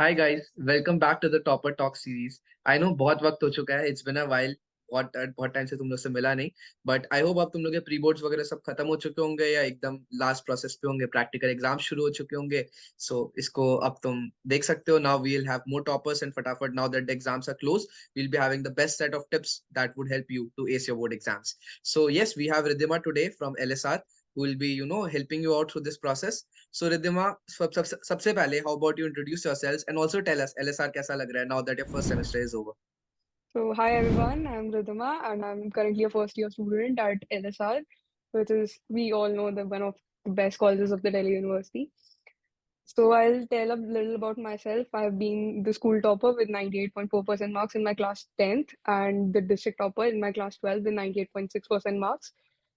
Hi guys, welcome back to the Topper Talk series. I know बहुत वक्त हो चुका है. It's been a while. बहुत टाइम से तुम लोग से मिला नहीं. But I hope अब तुम लोग के प्री बोर्ड्स वगैरह सब खत्म हो चुके होंगे या एकदम लास्ट प्रोसेस पे होंगे. प्रैक्टिकल एग्जाम शुरू हो चुके होंगे. So इसको अब तुम देख सकते हो. Now we'll have more toppers and फटाफट now that the exams are closed, we'll be having the best set of tips that would help you to ace your board exams. So yes, we have Riddhima today from LSR who will be helping you out through this process. So Riddhima, सबसे पहले, how about you introduce yourselves and also tell us LSR कैसा लग रहा है now that your first semester is over. So, hi everyone, I'm RIddhima and I'm currently a first year student at LSR, which is, we all know, the one of the best colleges of the Delhi University. So, I'll tell a little about myself. I've been the school topper with 98.4% marks in my class 10th and the district topper in my class 12 with 98.6% marks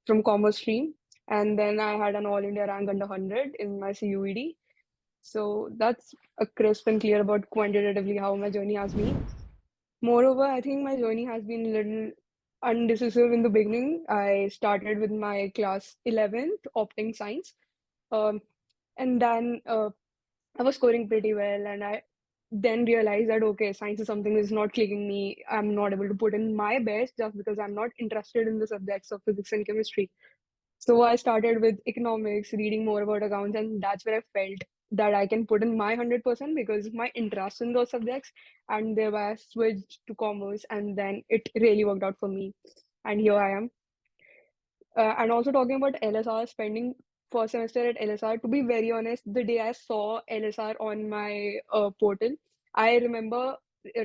from commerce stream. And then I had an all India rank under 100 in my CUED. So, that's a crisp and clear about quantitatively how my journey has been. Moreover, I think my journey has been a little undecisive in the beginning. I started with my class 11th opting science, um, and then I was scoring pretty well, and I then realized that okay, science is something that's not clicking me. I'm not able to put in my best just because I'm not interested in the subjects of physics and chemistry. So I started with economics, reading more about accounts, and that's where I felt that I can put in my 100% because of my interest in those subjects. And thereby I switched to commerce, and then it really worked out for me. And here I am. And also talking about LSR, spending first semester at LSR, to be very honest, the day I saw LSR on my portal, I remember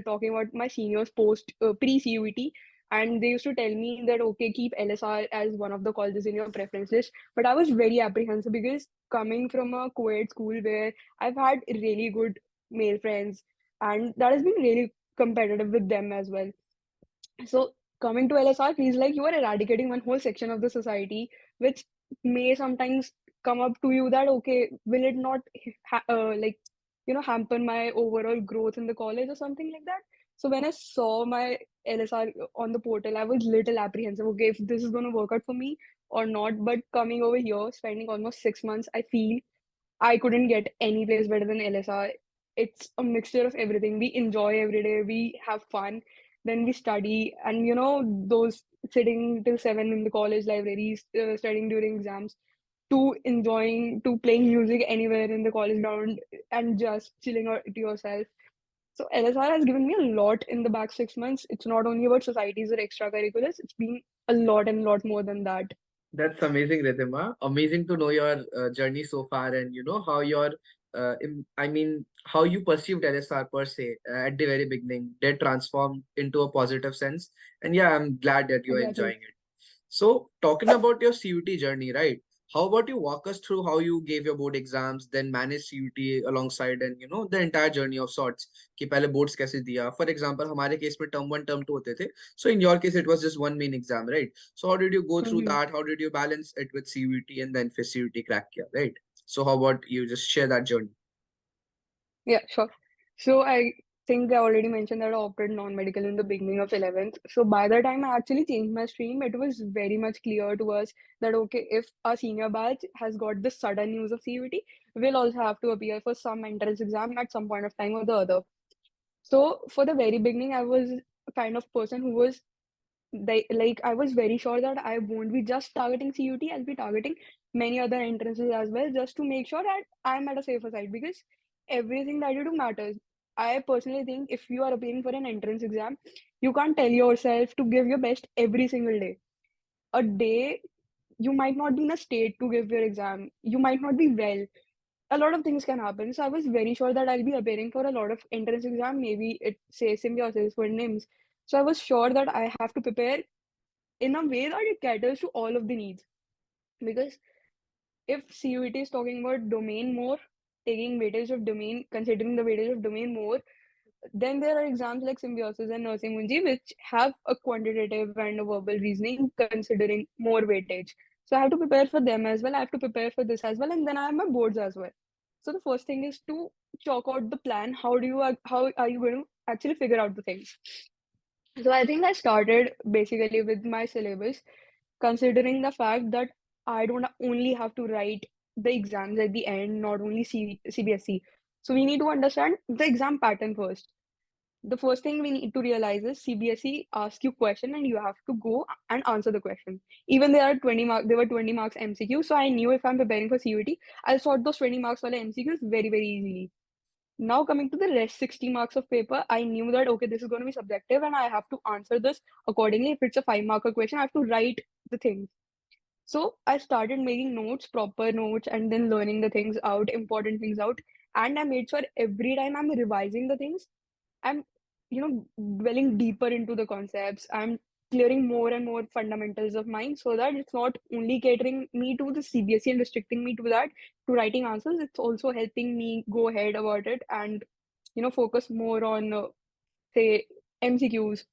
talking about my seniors post pre-CUET, and they used to tell me that, okay, keep LSR as one of the colleges in your preference list. But I was very apprehensive because coming from a CUET school where I've had really good male friends, and that has been really competitive with them as well. So coming to LSR feels like you are eradicating one whole section of the society, which may sometimes come up to you that okay, will it not like hamper my overall growth in the college or something like that. So when I saw my LSR on the portal, I was little apprehensive. Okay, if this is going to work out for me or not. But coming over here, spending almost 6 months, I feel I couldn't get any place better than LSR. It's a mixture of everything. We enjoy every day, we have fun, then we study, and those sitting till 7 in the college libraries, studying during exams, to enjoying, to playing music anywhere in the college ground and just chilling out to yourself. So LSR has given me a lot in the back 6 months. It's not only about societies or extracurriculars, it's been a lot and lot more than that. That's amazing, Riddhima. Amazing to know your journey so far and how your I mean how you perceived LSR per se at the very beginning did transform into a positive sense. And yeah, I'm glad that you're Exactly. enjoying it. So, talking about your CUT journey, right? How about you walk us through how you gave your board exams, then managed CUT alongside, and the entire journey of sorts. कि पहले boards कैसे दिया? For example, हमारे case में term one, term two होते थे. So in your case, it was just one main exam, right? So how did you go through Mhm. that? How did you balance it with CUT and then for CUT crack किया, right? So how about you just share that journey? Yeah, sure. So I think I already mentioned that I opted non-medical in the beginning of 11th. So by the time I actually changed my stream, it was very much clear to us that okay, if our senior batch has got this sudden news of CUT, we'll also have to appear for some entrance exam at some point of time or the other. So for the very beginning, I was a kind of person who was like I was very sure that I won't be just targeting CUT, I'll be targeting many other entrances as well, just to make sure that I'm at a safer side because everything that you do matters. I personally think if you are appearing for an entrance exam, you can't tell yourself to give your best every single day. A day you might not be in a state to give your exam, you might not be well. A lot of things can happen. So I was very sure that I'll be appearing for a lot of entrance exam. Maybe it says symbiosis for names. So I was sure that I have to prepare in a way that it caters to all of the needs. Because if CUET is talking about domain more, taking weightage of domain, considering the weightage of domain more, then there are exams like symbiosis and nursing munji, which have a quantitative and a verbal reasoning considering more weightage. So I have to prepare for them as well. I have to prepare for this as well, and then I have my boards as well. So the first thing is to chalk out the plan. How are you going to actually figure out the things? So I think I started basically with my syllabus, considering the fact that I don't only have to write the exams at the end, not only CBSE. So we need to understand the exam pattern first. The first thing we need to realize is CBSE asks you question and you have to go and answer the question. Even there were 20 marks MCQ, so I knew if I'm preparing for CUET, I'll sort those 20 marks wale MCQs very very easily. Now coming to the rest 60 marks of paper, I knew that okay, this is going to be subjective and I have to answer this accordingly. If it's a 5 marker question, I have to write the things. So I started making notes, proper notes, and then learning the things out, important things out. And I made sure every time I'm revising the things, I'm, dwelling deeper into the concepts. I'm clearing more and more fundamentals of mine so that it's not only catering me to the CBSE and restricting me to that, to writing answers. It's also helping me go ahead about it and, focus more on, say, MCQs,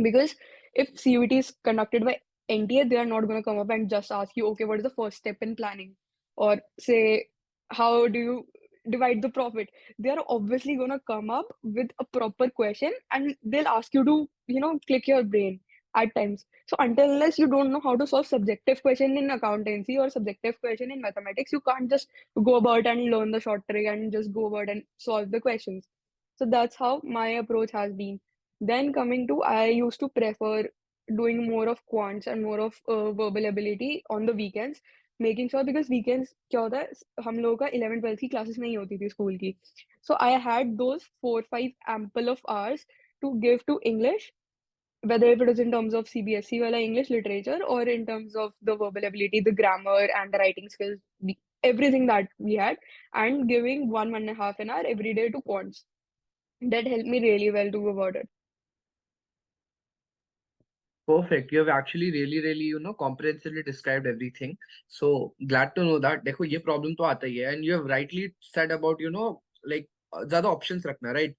because if CUET is conducted by NTA, they are not going to come up and just ask you, okay, what is the first step in planning? Or say, how do you divide the profit? They are obviously going to come up with a proper question and they'll ask you to, click your brain at times. So until unless you don't know how to solve subjective question in accountancy or subjective question in mathematics, you can't just go about and learn the short trick and just go about and solve the questions. So that's how my approach has been. Then coming to, I used to prefer doing more of quants and more of verbal ability on the weekends, making sure, because weekends क्या होता है, हम लोगों का 11th 12th की classes नहीं होती थी school की. So I had those 4 5 ample of hours to give to English, whether if it is in terms of CBSE wala English literature or in terms of the verbal ability, the grammar and the writing skills, everything that we had, and giving 1 1.5 an hour every day to quants. That helped me really well to go about it. Perfect. You have actually really, comprehensively described everything. So glad to know that. देखो ये problem तो आता ही है, and you have rightly said about, like ज़्यादा options रखना, right?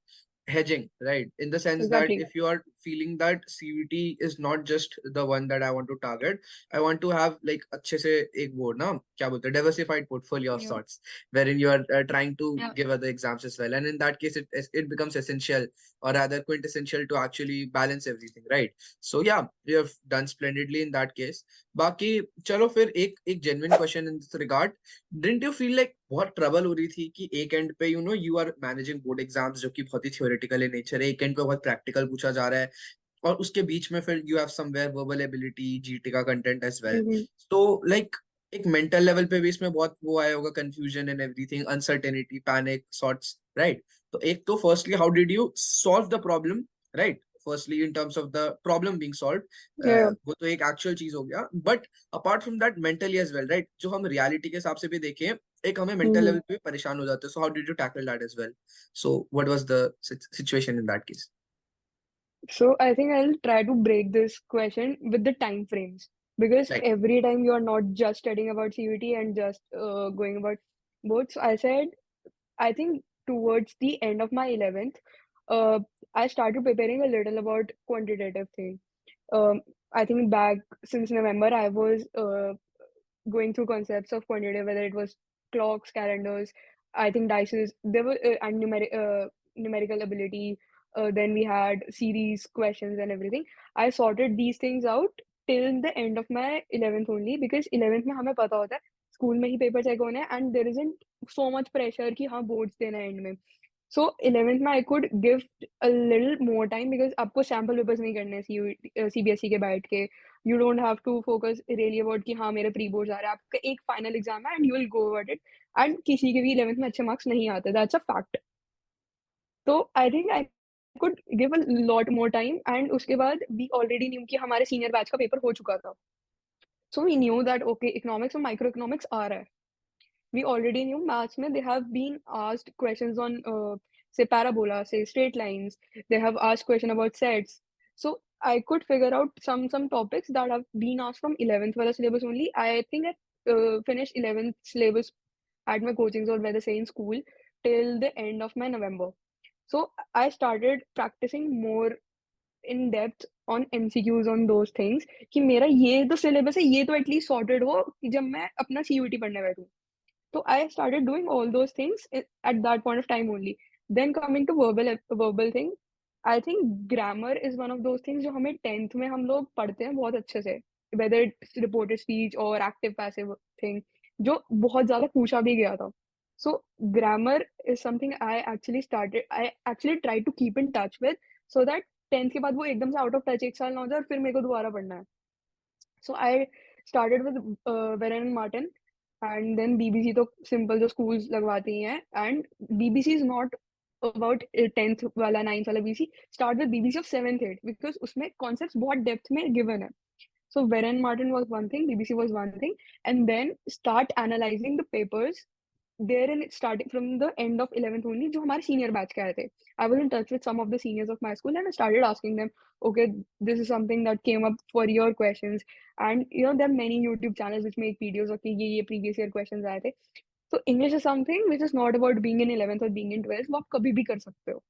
Hedging, right? In the sense that Exactly. if you are feeling that CVT is not just the one that I want to target, I want to have like अच्छे से एक वो ना क्या बोलते हैं, diversified portfolio of Yeah. sorts, wherein you are trying to Yeah. give other exams as well. And in that case, it becomes essential, or rather quintessential, to actually balance everything, right? So yeah, you have done splendidly in that case. बाकी चलो फिर एक genuine question in this regard. Didn't you feel like बहुत trouble हो रही थी कि एक एंड पे you are managing board exams जो कि बहुत ही थ्योरेटिकल in नेचर है, एक एंड पे बहुत प्रैक्टिकल पूछा जा रहा है, और उसके बीच में फिर you have somewhere verbal ability GT का कंटेंट एज वेल. Mm-hmm. तो लाइक एक मेंटल लेवल पे भी इसमें बहुत वो आया होगा, confusion and everything, uncertainty, panic sorts, right? तो एक तो firstly how did you solve the problem, right? Firstly in terms of the problem being solved, Yeah. वो तो एक एक्चुअल चीज हो गया, but apart from that mentally as well, right? जो हम रियलिटी के हिसाब से भी देखें, एक हमें मेंटल Mm-hmm. लेवल पे भी परेशान हो जाते हैं. So how did you tackle that as well? So what was the situation in that case? So I think I'll try to break this question with the time frames, because Like, every time you are not just studying about CUT and just going about boards. So I said, I think towards the end of my 11th, uh, I started preparing a little about quantitative thing. Um, I think back since November, I was going through concepts of quantitative, whether it was clocks, calendars, I think dices, there were and numerical ability. Then we had series questions and everything. I sorted these things out till the end of my 11th only, because 11th में हमें पता होता है school में ही paper check होने हैं and there isn't so much pressure कि हाँ बोर्ड्स देना है एंड में. So 11th में I could give a little more time, because आपको sample papers नहीं करने हैं CBSE के बैठ के. You don't have to focus really about कि हाँ मेरे प्री बोर्ड्स आ रहे हैं. आपका एक फाइनल एग्जाम है and you will go about it. And किसी के भी 11th में अच्छे मार्क्स नहीं आते. That's a fact. तो I think I could give a lot more time. And उसके बाद we already knew कि हमारे senior batch का पेपर हो चुका था. So we knew that okay, economics और microeconomics आ रहा है. We already knew maths mein they have been asked questions on say parabola, say straight lines. They have asked question about sets. So I could figure out some topics that have been asked from 11th wala syllabus only. I think I finished 11th syllabus at my coachings, or whether say in school, till the end of my November. So I started practicing more in depth on MCQs on those things कि मेरा ये तो syllabus है, ये तो at least sorted हो कि जब मैं अपना CUET पढ़ने बैठूं. So I started doing all those things at that point of time only. Then coming to verbal thing, I think grammar is one of those things जो हमें 10th में हम लोग पढ़ते हैं बहुत अच्छे से, whether it's reported speech or active passive thing, जो बहुत ज़्यादा पूछा भी गया था. So grammar is something I actually try to keep in touch with, so that 10th के बाद वो एकदम से आउट ऑफ टच एक साल ना हो जाए और फिर मेरे को दोबारा पढ़ना है. So I started with Warren and Martin, and then BBC तो simple जो schools लगवाती ही हैं, and BBC is not about 10th वाला 9th वाला BBC. Start with BBC of 7th 8th because उसमें concepts बहुत depth में given है. So Warren Martin was one thing, BBC was one thing, and then start analyzing the papers there, in starting from the end of 11th only, जो हमारे senior batch के आए थे. I was in touch with some of the seniors of my school and I started asking them, okay, this is something that came up for your questions, and there are many YouTube channels which make videos of ये previous year questions आए थे. So English is something which is not about being in 11th or being in 12th. वो आप कभी भी कर सकते हो.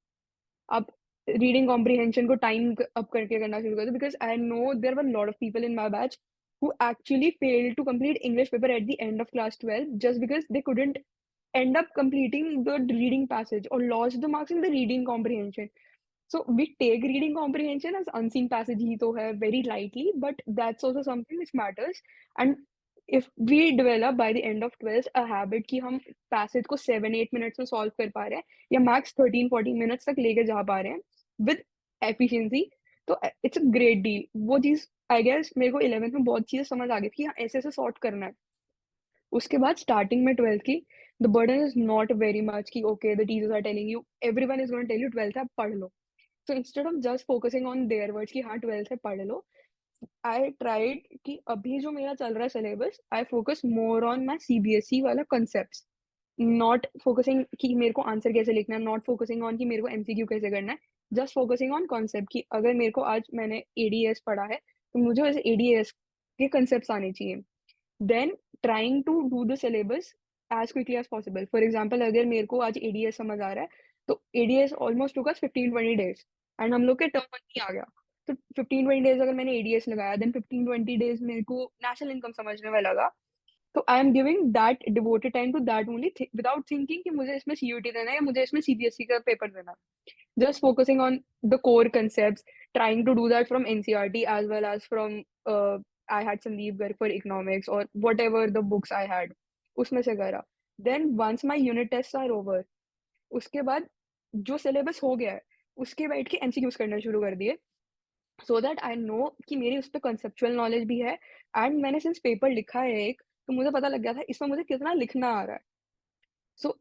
आप रीडिंग कॉम्प्रिहेंशन को टाइम अप करके करना शुरू कर दो, because I know there were lot of people in my batch who actually failed to complete English paper at the end of class 12 just because they couldn't end up completing the reading passage or lost the marks in the reading comprehension. So we take reading comprehension as unseen passage ही तो है very lightly, but that's also something which matters. And if we develop by the end of 12th a habit कि हम passage को 7-8 minutes में solve कर पा रहे हैं या max 13-14 minutes तक लेके जा पा रहे हैं with efficiency, तो it's a great deal. वो चीज़ I guess मेरे को 11th में बहुत चीज़ें समझ आ गई थी कि हाँ ऐसे ऐसे sort करना है. उसके बाद स्टार्टिंग में 12th की the burden is not very much कि okay the teachers are telling you, everyone is going to tell you 12th है आप पढ़ लो. So instead of just focusing on their words कि हाँ 12th है पढ़ लो, I tried कि अभी जो मेरा चल रहा है syllabus, I focus more on my CBSE वाला concepts, not focusing कि मेरे को आंसर कैसे लिखना है, not focusing on कि मेरे को MCQ कैसे करना है, just focusing on concept कि अगर मेरे को आज मैंने ADS पढ़ा है तो मुझे वैसे ADS के concepts आने चाहिए. Then trying to do the syllabus as quickly as possible. For example, अगर मेरे को आज ADS समझ आ रहा है तो ADS almost took us 15-20 days and हम लोग के टर्म वन ही आ गया. तो 15-20 days अगर मैंने ADS लगाया, then 15-20 days मेरे को नेशनल इनकम समझने में लगा, तो I am giving that devoted time to that only without thinking कि मुझे इसमें CUT देना है या मुझे इसमें CBSE का पेपर देना है. Just focusing on the core concepts, trying to do that from NCRT as well as from I had Sandeep Garg for economics or whatever the books I had, उसमें से करा. Then once my unit tests are over, उसके बाद जो syllabus हो गया है उसके बैठ के MCQs करना शुरू कर दिए, सो दैट आई नो कि मेरी उस पर कंसेप्चुअल नॉलेज भी है, एंड मैंने सिंस पेपर लिखा है एक, तो मुझे पता लग गया था इसमें मुझे कितना लिखना आ रहा है. सो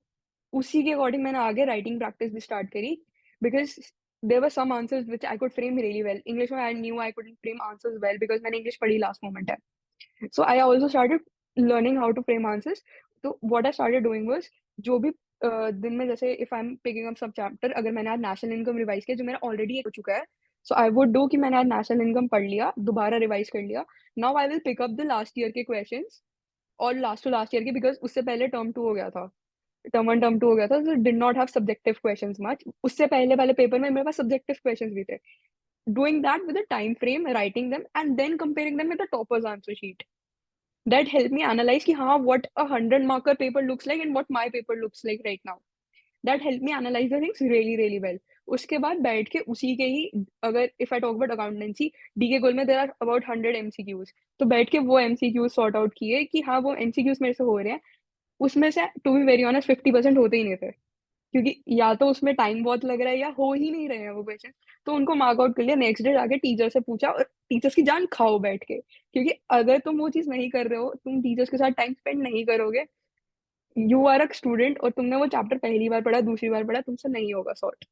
उसी के अकॉर्डिंग मैंने आगे राइटिंग प्रैक्टिस भी स्टार्ट करी, because there were some answers which I could frame really well. English में I knew I couldn't frame answers well because मैंने इंग्लिश पढ़ी लास्ट मोमेंट है. So I also started learning how to frame answers. तो what I started doing was, जो भी दिन में जैसे if I'm picking up सब chapter, अगर मैंने आज नेशनल इनकम रिवाइज किया जो मेरा ऑलरेडी हो चुका है, so I would do कि मैंने आज नेशनल इनकम पढ़ लिया, दोबारा रिवाइज कर लिया. Now I will pick up the last year के questions और लास्ट टू लास्ट ईयर के, बिकॉज उससे पहले टर्म टू हो गया था, टर्म वन टर्म टू हो गया था, so did not have subjective questions much. उससे पहले वाले पेपर में मेरे पास subjective questions भी थे. Doing that with a time frame, writing them and then comparing them with the topper's answer sheet, that helped me analyze कि हाँ what a 100 marker paper looks like and what my paper looks like right now. That helped me analyze the things really really well. उसके बाद बैठ के उसी के ही, अगर if I talk about accountancy, DK गोल में there are about 100 MCQs, तो बैठ के वो MCQs sort out किए कि हाँ वो MCQs मेरे से हो रहे हैं. उसमें से to be very honest 50% होते ही नहीं थे, क्योंकि या तो उसमें टाइम बहुत लग रहा है या हो ही नहीं रहे हैं वो क्वेश्चन. तो उनको मार्क आउट कर लिया, नेक्स्ट डे जाके टीचर से पूछा और टीचर्स की जान खाओ बैठ के, क्योंकि अगर तुम वो चीज नहीं कर रहे हो, तुम टीचर्स के साथ टाइम स्पेंड नहीं करोगे, यू आर अ स्टूडेंट और तुमने वो चैप्टर पहली बार पढ़ा दूसरी बार पढ़ा, तुमसे नहीं होगा सॉर्ट.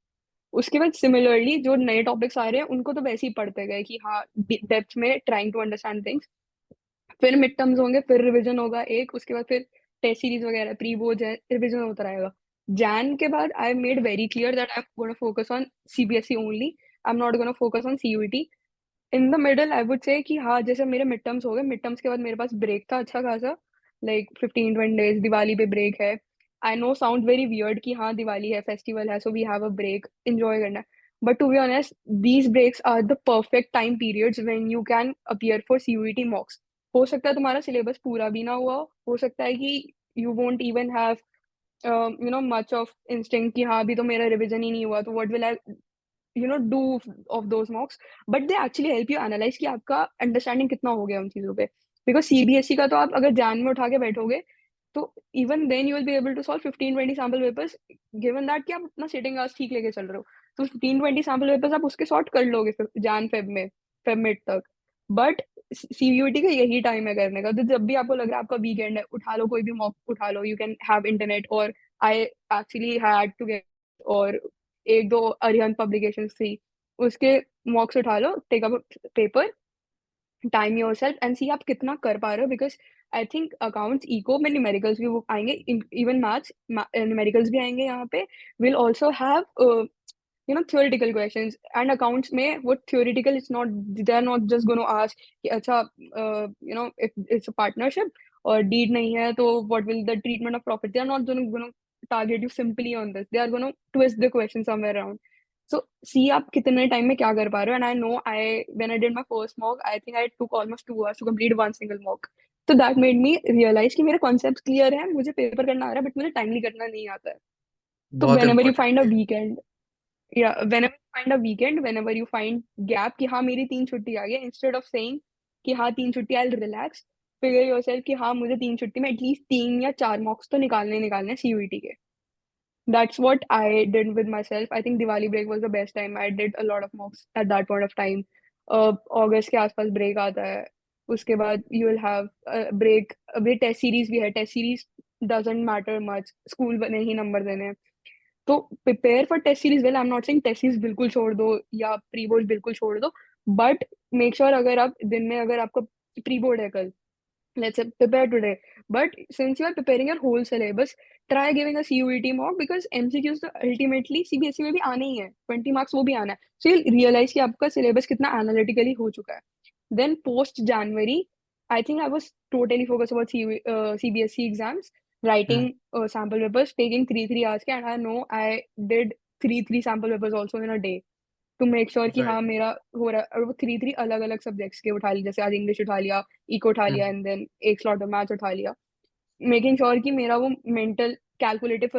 उसके बाद सिमिलरली जो नए टॉपिक्स आ रहे हैं उनको तो वैसे ही पढ़ते गए कि हाँ डेप्थ में ट्राइंग टू अंडरस्टैंड थिंग्स. फिर मिड टर्म्स होंगे, फिर रिवीजन होगा एक, उसके बाद फिर टेस्ट सीरीज वगैरह, प्री बोर्ड है, रिवीजन होता रहेगा. जैन के बाद I made very clear that I am gonna focus on CBSE only, I am not gonna focus on CUET. In the middle I would say कि हाँ जैसे मेरे मिड टर्म्स हो गए, मिड टर्म्स के बाद मेरे पास ब्रेक था अच्छा खासा, लाइक 15-20 days, दिवाली पे ब्रेक है. I know sound very weird कि हाँ दिवाली है, फेस्टिवल है, so we have a break, enjoy करना है. But to be honest these breaks are the perfect time periods when you can appear for CUET mocks. हो सकता है तुम्हारा सिलेबस पूरा भी ना हुआ हो सकता है कि you won't even have much of instinct कि हाँ अभी तो मेरा रिवीजन ही नहीं हुआ, तो what will I do of those mocks. But they actually help you analyze कि आपका अंडरस्टैंडिंग कितना हो गया उन चीजों पे. बिकॉज CBSE का तो आप अगर जान में उठा के बैठोगे तो even then you will be able to solve 15-20 sample papers, given that कि आप अपना सिटिंग आवर्स ठीक लेके चल रहे हो। तो 15-20 सैम्पल पेपर्स आप उसके सॉर्ट कर लोगे जान फेब मिड तक। बट सीयूईटी का यही टाइम है करने का। तो जब भी आपको लग रहा है आपका वीकेंड है, उठा लो कोई भी मॉक उठा लो, यू कैन हैव इंटरनेट। और I actually had to get, और एक दो अरिहंत पब्लिकेशंस थी, उसके मॉक्स उठा लो, take up paper, time yourself and see आप कितना कर पा रहे हो। Because I think accounts eco में न्यूमेरिकल्स भी वो आएंगे, इवन मैथ्स न्यूमेरिकल्स भी आएंगे यहाँ पे। Will also have theoretical questions, and accounts में वो theoretical, it's not, they are not just going to ask कि अच्छा if it's a partnership और deed नहीं है तो what will the treatment of profit, they are not going to target you simply on this, they are going to twist the question somewhere around. So see आप कितने time में क्या कर पा रहे हो। And I know when I did my first mock, I think I took almost 2 hours to complete one single mock. So that made me realize कि मेरे concepts clear हैं, मुझे पेपर करना आ रहा है, बट मुझे टाइमली करना नहीं आता है। तो बहुत whenever you important find a है। weekend, या whenever you find a weekend, whenever you find gap कि हाँ मेरी 3 छुट्टी आ गई, instead of saying कि हाँ 3 छुट्टी I'll relax, figure yourself कि हाँ मुझे 3 छुट्टी में एटलीस्ट 3 या 4 मॉक्स तो निकालने निकालने सीयूईटी के। That's what I did with myself. I think Diwali break was the best time. I did a lot of mocks at that point of time. अगस्त के आसपास ब्रेक आता है, उसके बाद यू विल हैव ब्रेक। अभी test series भी है, test series doesn't matter much, school ने ही नंबर देने हैं। तो prepare for test series well, I am not saying test series बिल्कुल छोड़ दो या प्री बोर्ड बिल्कुल छोड़ दो, बट मेक श्योर अगर आप दिन में, अगर आपका प्री बोर्ड है कल, let's say prepare today, but since you are preparing your whole syllabus, try giving a CUET mock, because MCQs तो ultimately CBSE में भी आने ही है, 20 मार्क्स वो भी आना है। So you'll realize कि आपका syllabus कितना analytically हो चुका है। Then post January, I think I was totally focused about CBSE exams, writing sample papers, taking 3 hours के, and I know I did 3 sample papers also in a day to make sure कि right. हाँ मेरा हो रहा है। और वो 3 अलग अलग सब्जेक्ट्स के उठा ली, जैसे आज इंग्लिश उठा लिया, इको उठा लिया, एंड देन एक स्लॉट में मैथ्स उठा लिया, मेकिंग श्योर कि मेरा वो मेंटल कैलकुलेटिव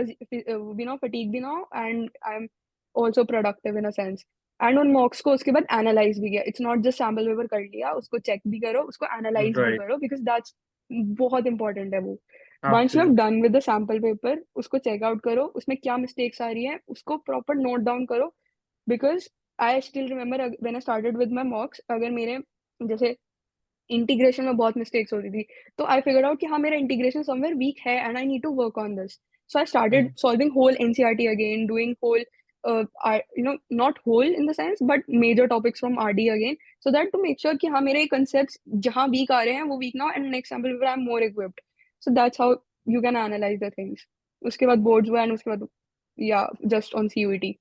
भी ना, फटीग भी ना हो, and I am also productive in a sense. And उन मॉक्स को उसके बाद एनालाइज भी किया, it's not just sample paper कर लिया, उसको चेक भी करो, उसको एनालाइज भी राइट। करो, बिकॉज दैट्स बहुत इंपॉर्टेंट है वो। Once you have absolutely. Done with the sample paper, उसको चेकआउट करो, उसमें क्या मिस्टेक्स आ रही है उसको प्रॉपर नोट डाउन करो। Because I still remember when I started with my mocks, अगर मेरे जैसे इंटीग्रेशन में बहुत मिस्टेक्स होती थी, तो आई फिगर आउट कि हाँ मेरा इंटीग्रेशन समवेयर वीक है and I need to work on this. So I started solving whole NCERT again, doing whole not whole in the sense but major topics from RD again, so that to make sure कि हाँ मेरे concept जहाँ week आ रहे हैं वो week ना, and next sample paper I am more equipped. So that's how you can analyse the things. उसके बाद बोर्ड्स हुआ, एंड उसके बाद या just on CUET.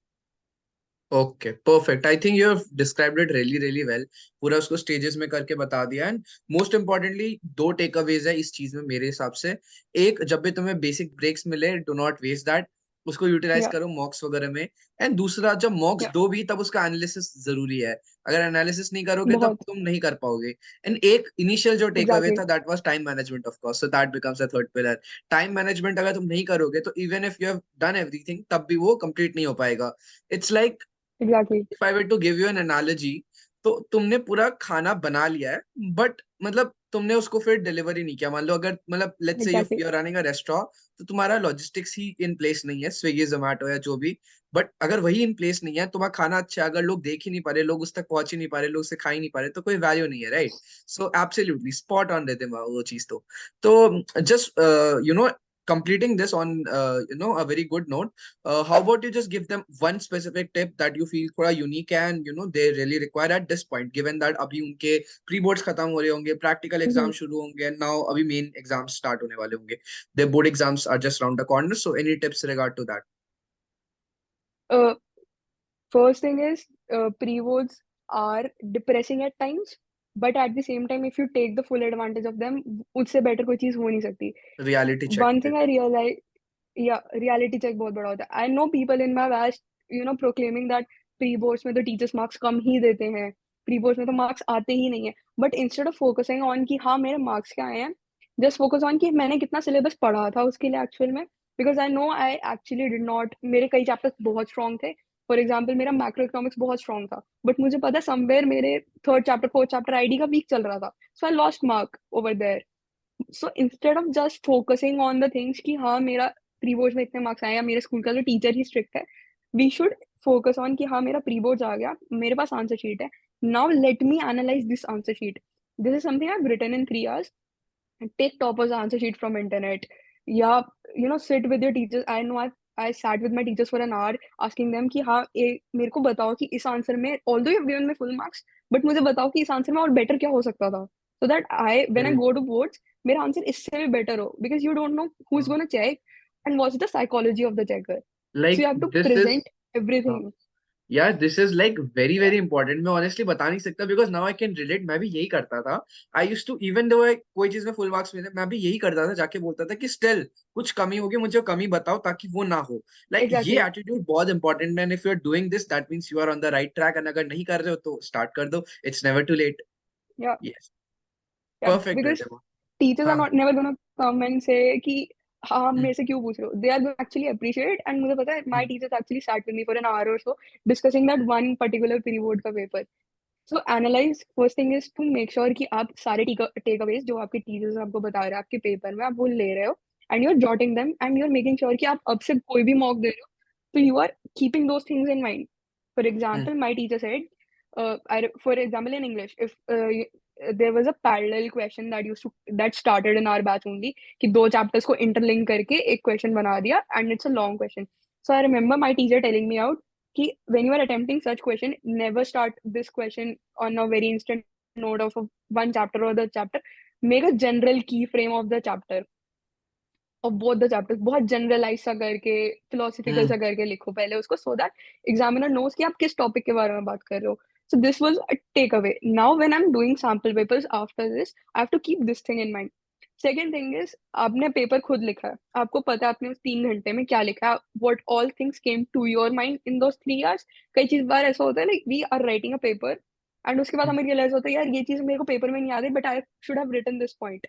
Okay, perfect. I think you have described it really really well. पूरा उसको stages में करके बता दिया। एंड मोस्ट इंपॉर्टेंटली दो टेक अवेज है इस चीज में मेरे हिसाब से। एक, जब भी तुम्हें बेसिक ब्रेक्स मिले, डू नॉट वेस्ट दैट, उसको यूटिलाइज या करो मॉक्स वगैरह में। एंड दूसरा, जब मॉक्स या दो भी, तब उसका एनालिसिस जरूरी है। अगर एनालिसिस नहीं करोगे तब बहुत तुम नहीं कर पाओगे। एंड एक इनिशियल जो टेक अवे एग्जैक्टली था, that was time management of course, so that becomes a third pillar. Time management अगर तुम नहीं करोगे तो even if you have done everything, तब भी वो कंप्लीट नहीं हो पाएगा। It's like, exactly if I were to give you an analogy, तो तुमने पूरा खाना बना लिया है, बट मतलब तुमने उसको फिर डिलीवर ही नहीं किया। मान लो अगर, मतलब let's say you exactly you are running a restaurant, तो तुम्हारा लॉजिस्टिक्स ही इन प्लेस नहीं है, स्विगी जोमेटो या जो भी। बट अगर वही इन प्लेस नहीं है, तुम्हारा खाना अच्छा है, अगर लोग देख ही नहीं पा रहे, लोग उस तक पहुंच ही नहीं पा रहे, लोग उसे खा ही नहीं पा रहे, तो कोई वैल्यू नहीं है, right? So absolutely spot on Ridhima वो चीज। तो just completing this on a very good note, how about you just give them one specific tip that you feel थोड़ा unique and they really require at this point, given that अभी उनके pre boards खत्म हो रहे होंगे, practical exam शुरू होंगे, and now अभी मेन एग्जाम्स स्टार्ट होने वाले होंगे, their board exams are just around the corner, so any tips regard to that? First thing is, pre-boards are depressing at times, but at the same time, if you take the full advantage of them, उससे better कोई चीज हो नहीं सकती। Reality check One पे। thing I realize, या reality check बहुत बड़ा होता है। I know people in my batch proclaiming that pre boards में तो टीचर्स मार्क्स कम ही देते हैं, प्री बोर्ड्स में तो मार्क्स आते ही नहीं है। But instead of focusing on कि हाँ मेरे मार्क्स क्या आए हैं, जस्ट फोकस ऑन कि मैंने कितना सिलेबस पढ़ा था उसके लिए एक्चुअल में। Because I know I actually did not, मेरे कई चैप्टर्स बहुत स्ट्रॉन्ग थे। फॉर एग्जाम्पल मेरा मैक्रो इकोनॉमिक्स बहुत स्ट्रॉन्ग था, बट मुझे पता है समवेयर मेरे थर्ड चैप्टर फोर्थ चैप्टर आईडी का वीक चल रहा था, so I lost mark over there. So instead of just focusing on the things कि हाँ मेरा प्री बोर्ड्स में इतने मार्क्स आए या मेरे स्कूल का जो टीचर ही स्ट्रिक्ट है, we should focus on कि हाँ मेरा प्री बोर्ड्स आ गया, मेरे पास आंसर शीट है, now let me analyze this answer sheet. This is something I've written in 3 hours. Take topper's answer sheet from internet. Yeah, sit with your teachers. I sat with my teachers for an hour asking them कि हाँ मेरे को बताओ कि इस answer में although you've given me full marks, but मुझे बताओ कि इस आंसर में और बेटर क्या हो सकता था, so that when I Hmm. go to boards मेरा आंसर इससे भी बेटर हो, because you don't know who's हाँ. gonna check and what's the psychology of the checker. So you Like have to this is. present everything. यार this is like very Yeah, very important. मैं honestly बता नहीं सकता because now I can relate. मैं भी यही करता था. आई यूज टू इवन दो कोई चीज में फुल मार्क्स मिले मैं भी यही करता था, जाके बोलता था कि स्टिल कुछ कमी होगी मुझे कमी बताओ ताकि वो ना हो. लाइक ये exactly. एटीट्यूड बहुत इंपॉर्टेंट है. And if you are doing this that means you are on the right track. And अगर नहीं कर रहे हो तो स्टार्ट कर दो. It's never too late. Yeah. Yes. Yeah, perfect because Ridhima. teachers are हाँ. not never gonna come and say कि हाँ मेरे से क्यों पूछ रहे हो. They are going to actually appreciate, and मुझे पता है my teachers actually sat with me for an hour or so discussing that one particular period का paper. So analyze, first thing is to make sure कि आप सारे takeaways जो आपके teachers आपको बता रहे हैं आपके पेपर में आप वो ले रहे हो, and you're jotting them and you're making sure कि आप अब से कोई भी mock दे रहे हो तो you are keeping those things in mind. For example, my teacher said, for example in English, if there was a parallel question that started in our batch only कि दो chapters को interlink करके एक question बना दिया and it's a long question. So I remember my teacher telling me out कि when you are attempting such question, never start this question on a very instant note of one chapter or the chapter. Make a general key frame of the chapter of both the chapters. बहुत generalise सा करके philosophical सा करके लिखो पहले उसको, so that examiner knows कि आप किस टॉपिक के बारे में बात कर रहे हो. So this was a takeaway. Now when I'm doing sample papers after this, I have to keep this thing in mind. Second thing is, आपने पेपर खुद लिखा है, आपको पता है आपने उस 3 घंटे में क्या लिखा है, what all things came to your mind in those 3 hours. कई चीज बार ऐसा होता है like we are writing a paper and उसके बाद हमें रियलाइज होता है यार ये चीज मेरे को पेपर में नहीं आ रही but I should have written this point.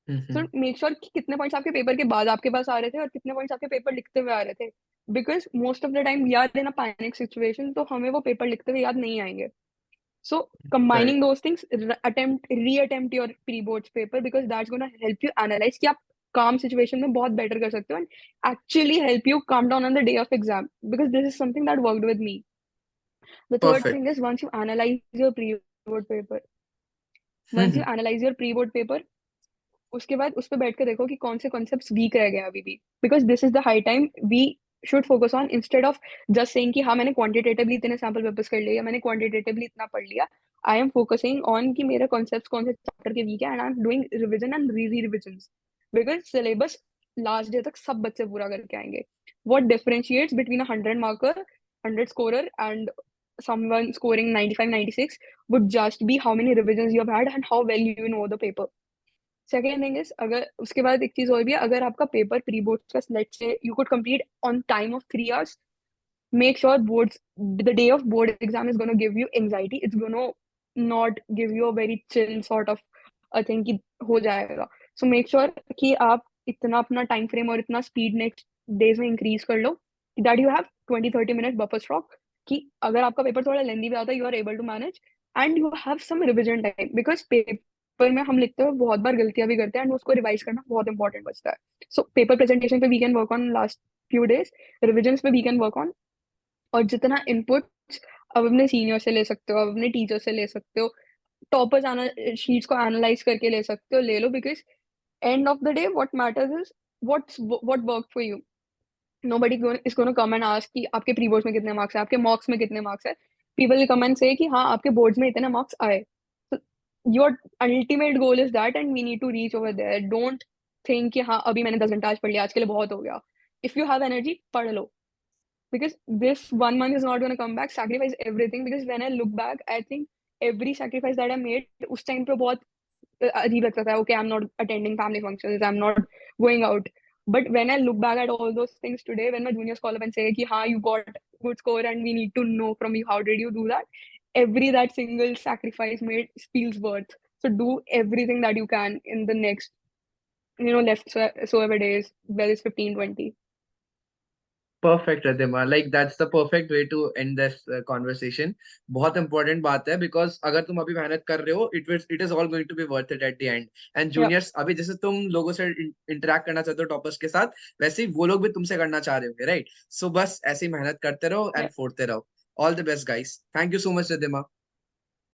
So make sure कि कितने पॉइंट्स आपके पेपर के बाद आपके पास आ रहे थे और कितने पॉइंट्स आपके पेपर लिखते हुए आ रहे थे, because most of the time we are in a panic situation तो हमें वो पेपर लिखते हुए याद नहीं आएंगे. So correct. combining those things, re-attempt your pre-boards paper because that's gonna help you analyze कि आप calm situation में बहुत better कर सकते हो and actually help you calm down on the day of exam, because this is something that worked with me. The third perfect. thing is once you analyze your pre-board paper, उसके बाद उस पे बैठ के देखो कि कौन से कॉन्सेप्ट्स वीक रह गए अभी भी, because this is the high time we should focus on, instead of just saying कि हाँ मैंने क्वांटिटेटिवली इतने सैम्पल पेपर्स कर लिए या मैंने क्वांटिटेटिवली इतना पढ़ लिया. आई एम फोकसिंग ऑन कि मेरे कॉन्सेप्ट्स कौन से चैप्टर के वीक है and I am doing revision and re revision, because syllabus last day तक सब बच्चे पूरा करके आएंगे. What differentiates between a 100 marker 100 scorer and someone scoring 95 96 would just be how many revisions you have had and how well you know the paper. Second thing is, अगर उसके बाद एक चीज और भी है, अगर आपका पेपर प्री बोर्ड का let's say you could complete on time of 3 hours, make sure boards the day of board exam is going to give you anxiety. It's going to not give you a very chill sort of a thing कि हो जाएगा. So make sure कि आप इतना अपना time frame और इतना speed next days में इंक्रीज कर लो that you have 20-30 minute buffer stock कि अगर आपका पेपर थोड़ा लेंदी भी आता है you are able to manage and you have some revision time, because paper में हम लिखते हैं बहुत बार गलतियां भी करते हैं एंड उसको रिवाइज करना बहुत इंपॉर्टेंट बचता है. सो पेपर प्रेजेंटेशन पे we can work on last few days, revision पे वी कैन वर्क ऑन, और जितना इनपुट अब अपने सीनियर से ले सकते हो, अब अपने टीचर से ले सकते हो, टॉपर्स आना शीट्स को एनालाइज करके ले सकते हो, ले लो, because end of the day what matters is what work for you. nobody is going to come and ask कि आपके प्री बोर्ड्स में कितने मार्क्स है, आपके मॉक्स में कितने मार्क्स है. पीपल विल कम एंड से कि हाँ आपके बोर्ड्स में इतने मार्क्स आए. Your ultimate goal is that and we need to reach over there. Don't think कि हाँ अभी मैंने 10 घंटा आज पढ़ लिया, आज के लिए बहुत हो गया. इफ यू हैव एनर्जी पढ़ लो, because this 1 month is not going to come back. Sacrifice everything, because when I look back I think every sacrifice that I made उस time पे बहुत अजीब लगता था. Okay, I'm not attending family functions, I'm not going out, but when I look back at all those things today, when my juniors call up and say कि हाँ you got good score and we need to know from you how did you do that, every that single sacrifice made feels worth. So do everything that you can in the next left so ever days, whether it's 15 20. Perfect Riddhima, like that's the perfect way to end this conversation. बहुत इंपॉर्टेंट बात है, because अगर तुम अभी मेहनत कर रहे हो, it is all going to be worth it at the end. And Yeah, juniors, अभी जैसे तुम लोगों से इंटरेक्ट करना चाहते हो टॉपर्स के साथ, वैसे ही वो लोग भी तुमसे करना चाह रहे होंगे, राइट? सो बस ऐसे ही मेहनत करते रहो yeah. एंड फोड़ते रहो. All the best guys. Thank you so much Riddhima.